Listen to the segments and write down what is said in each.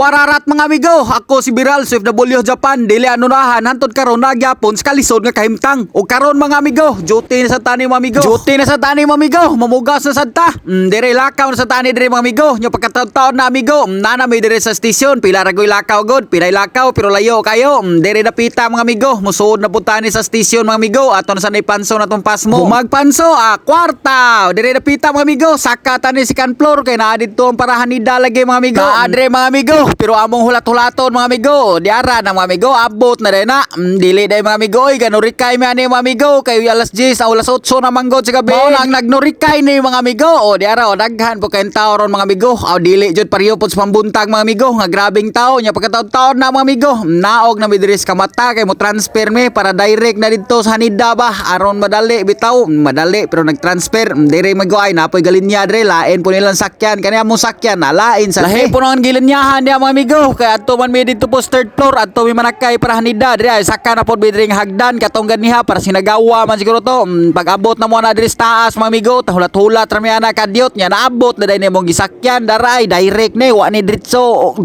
Wararat mga amigo, ako si Biral sa FW Japan, dili anunahan hantod karon nagyapon sa kalisod nga kahimtang. O karon mga amigo, duty na sa tani mga amigo. Duty na sa tani mga amigo, mamugas na sa ta. Dire lakaw na sa tani dire mga amigo. Nya pagkataon na amigo, nana may dire sa stasyon, pila ra goy lakaw god, pilay lakaw pero layo kayo. Dire napita mga amigo, musuod na punta ni sa stasyon mga amigo. Aton sa nay panso na tong pasmo. Magpanso kwarta. Dire napita mga amigo, saka tani si kan floor kay naa didto ang parahan ni dalagay mga amigo. Adre mga amigo, pero among hulat-hulaton mga amigo, diara na mga amigo, abot na rin na. Dili day mga amigo, ganurikay mi ani mga amigo, kay alas 10 o alas 8 na manggod sa gabi. Mao nang nagnurikay ni mga amigo. O diara o daghan po kayong tao ron mga amigo. O dili jud pareho pod sa pambuntag mga amigo, nga grabing tao nya pagkataon-taon na mga amigo. Naog na mi diri sa kamata kay mo transfer mi para direct na didto sa Hanida ba. Aron madali bitaw, madali pero nagtransfer diri mago ay napoy galinya diri, lain po nilang sakyan kani among sakyan na lain sa lahi po nang gilinyahan niya mga amigo. Kaya ato man mi dito po third floor ato mi manakay para Hanida diri ay saka na pod bidring hagdan katong ganiha para sinagawa man siguro to. Pag abot na mo na diri sa taas mga amigo, tahulat-hulat ra mi ana kadyot nya naabot na dai ni mong gisakyan daray direct ni wa ni diretso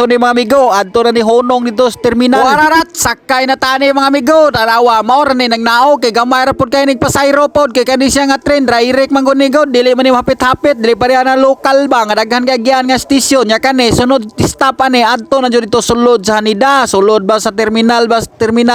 ni mga amigo adto na ni honong dito sa terminal. Wararat sakay na tani mga amigo, tarawa mao ra ni nagnaog kay gamay ra pod kay nagpasayro pod kay kani siya nga train direct man gud ni god, dili man ni hapit-hapit, dili pa na local ba nga daghan kay agyan nga stasyon nya kani sunod stop ani adto na jud dito sulod sa Hanida, sulod ba sa terminal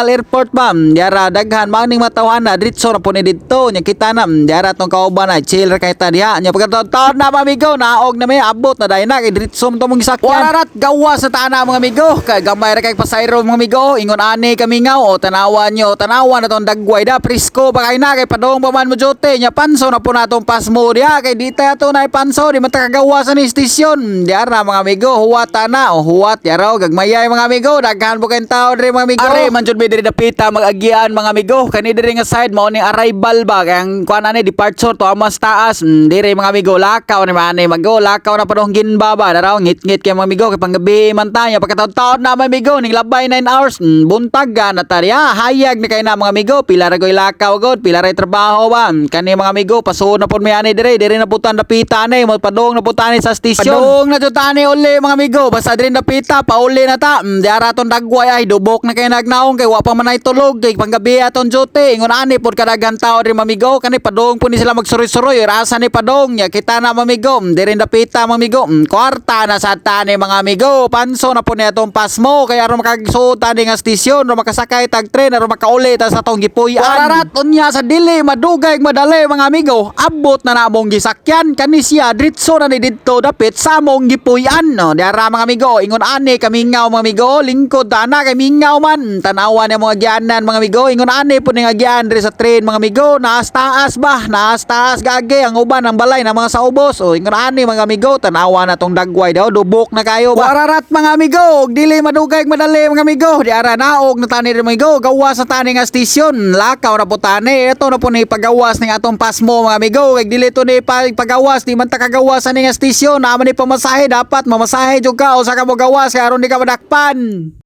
airport ba. Diara daghan maning matawhan na diretso ra po ni dito nya kita na diara tong kauban na chill ra kay ta diha nya pagkataon na mga amigo, naog na may abot na dai na kay diretso mo mong gisakyan. Wararat gawa sa tana mga amigo, kay gamay ra kay pasayro mga amigo, ingon ani kami nga o tanawan na tong dagway da presko ba kay na kay padong pa man mo jote nya panso na po natong pasmo diha kay di ta ato na panso di man ta kagawa sa ni stasyon. Diara mga amigo, huwat na o huwat diara gagmayay mga amigo, daghan po kayong tao diri mga amigo. Are man jud mi diri dapita mag-agian mga amigo, kani diri nga side mao ni arrival ba kay ang kuan ani departure to amas taas. Diri mga amigo lakaw ni manay mago, lakaw na padong ginbaba daraw ngit-ngit kay mga amigo kay panggabi man tanya pagkataon-taon na mga amigo ning labay 9 hours buntag na tarya hayag ni kay na mga amigo, pila ra goy lakaw god, pila ra trabaho ba kani mga amigo, pasuod na pod mi ani diri na putan dapita ani mo padong na putani sa stasyon. Padong na jud tani uli mga amigo, basta diri dapita pauli na ta. Diara ton dagway ay dubok na kay nagnaong kay wa pa man ay tulog kay panggabi aton jote ingon ani pod kadaghan tao diri mga amigo, kani padong po ni sila magsuroy-suroy rasa ni padong nya kita na mga amigo, diri dapita mga amigo, kwarta na sa tani mga amigo, panso na po ni atong pasmo kay aron makagsuot tani nga stasyon ro makasakay tag tren aron makauli ta sa atong gipuy-an. Wararat unya sa dili madugay madali mga amigo, abot na namong gisakyan kani siya diretso na ni didto dapit sa among gipuy-an no. Diara mga amigo, ingon ani kamingaw mga amigo, lingkod ana kay mingaw man tanawan ni mga agyanan mga amigo, ingon ani po ning agyan diri sa train mga amigo, naas taas gage ang uban ang balay ng mga saubos. O ingon ani mga amigo, tanawa na tong dagway daw dubok na kayo ba. Wararat mga amigo, dili madugay madali mga amigo, diara naog na tani mga amigo, gawas sa tani nga stasyon, lakaw na po tani. Ito na po ni pagawas ning atong pasmo mga amigo, kay dili to ni pagawas di man ta kagawas sa ning stasyon, naman ni pamasahe dapat mamasahe jud ka o sa ka mo gawas kay aron di ka madakpan.